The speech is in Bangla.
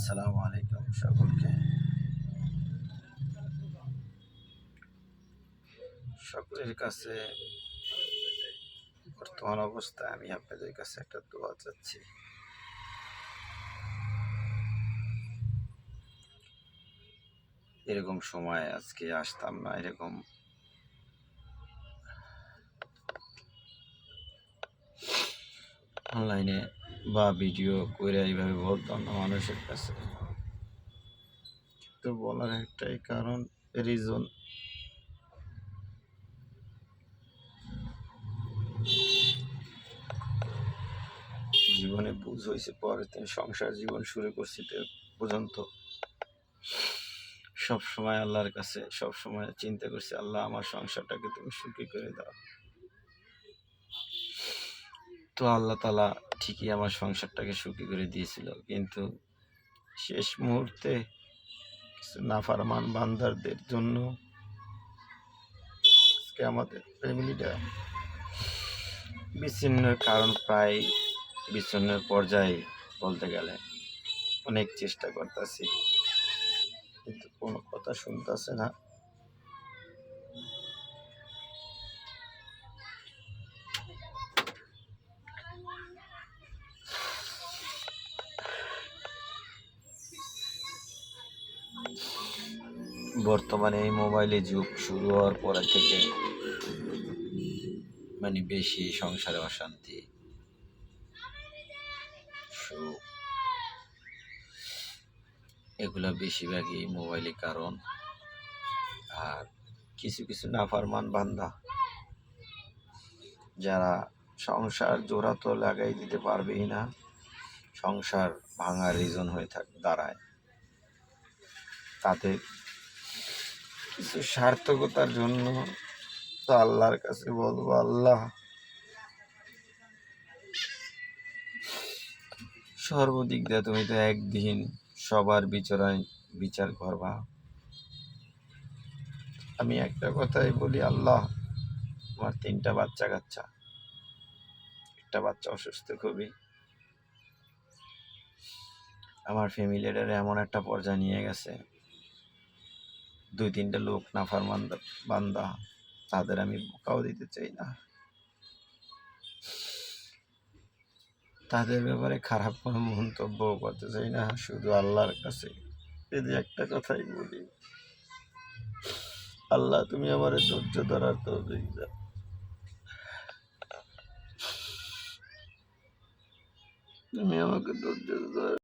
আসসালামু আলাইকুম সকলকে। সকলের কাছে বর্তমান অবস্থায় আমি আপনাদের কাছে একটা দোয়া চাচ্ছি। এরকম সময় আজকে আসতাম না, এরকম অনলাইনে বা ভিডিও করে এইভাবে বলতাম না মানুষের কাছে। তো বলার একটাই কারণ, রিজন, জীবনে বুঝ হয়েছে পরে তিনি সংসার জীবন শুরু করছি তো পর্যন্ত সব সময় আল্লাহর কাছে সব সময় চিন্তা করছি, আল্লাহ আমার সংসারটাকে তুমি সুখী করে দাও। তো আল্লাহ তাআলা ঠিকই আমার সংসারটাকে সুখী করে দিয়েছিল, কিন্তু শেষ মুহূর্তে কিছু নাফরমান বান্দারদের জন্য আজকে আমাদের ফ্যামিলিটা বিচ্ছিন্নের কারণ, প্রায় বিচ্ছিন্নের পর্যায়ে বলতে গেলে। অনেক চেষ্টা করতেছি কিন্তু কোনো কথা শুনতেছে না। বর্তমানে এই মোবাইলে যুগ শুরু হওয়ার পরে থেকে বেশি সংসারে অশান্তি, সুখ, এগুলা বেশিরভাগই মোবাইলের কারণ। আর কিছু কিছু নাফরমান বান্দা যারা সংসার জোড়া তো লাগাই দিতে পারবেই না, সংসার ভাঙার রিজন হয়ে দাঁড়ায়। তাদের কিছু সার্থকতার জন্য তো আল্লাহর কাছে বলবো, আল্লাহ সর্বদিক দিয়ে তুমি তো একদিন সবার বিচার করবা। আমি একটা কথাই বলি, আল্লাহ, আমার 3টা বাচ্চা কাচ্চা, একটা বাচ্চা অসুস্থ খুবই, আমার ফ্যামিলিটারে এমন একটা পর্যায়ে নিয়ে গেছে, 2-3টা লোক নাফরমান বান্দা, তাদের আমি বোকাও দিতে চাই না, তাদের ব্যাপারে খারাপ কোনো মন্তব্য করতে চাই না। শুধু আল্লাহর কাছে যদি একটা কথাই বলি, আল্লাহ তুমি আমার ধৈর্য ধরার তৌফিক দাও। তুমি আমাকে ধৈর্য ধরার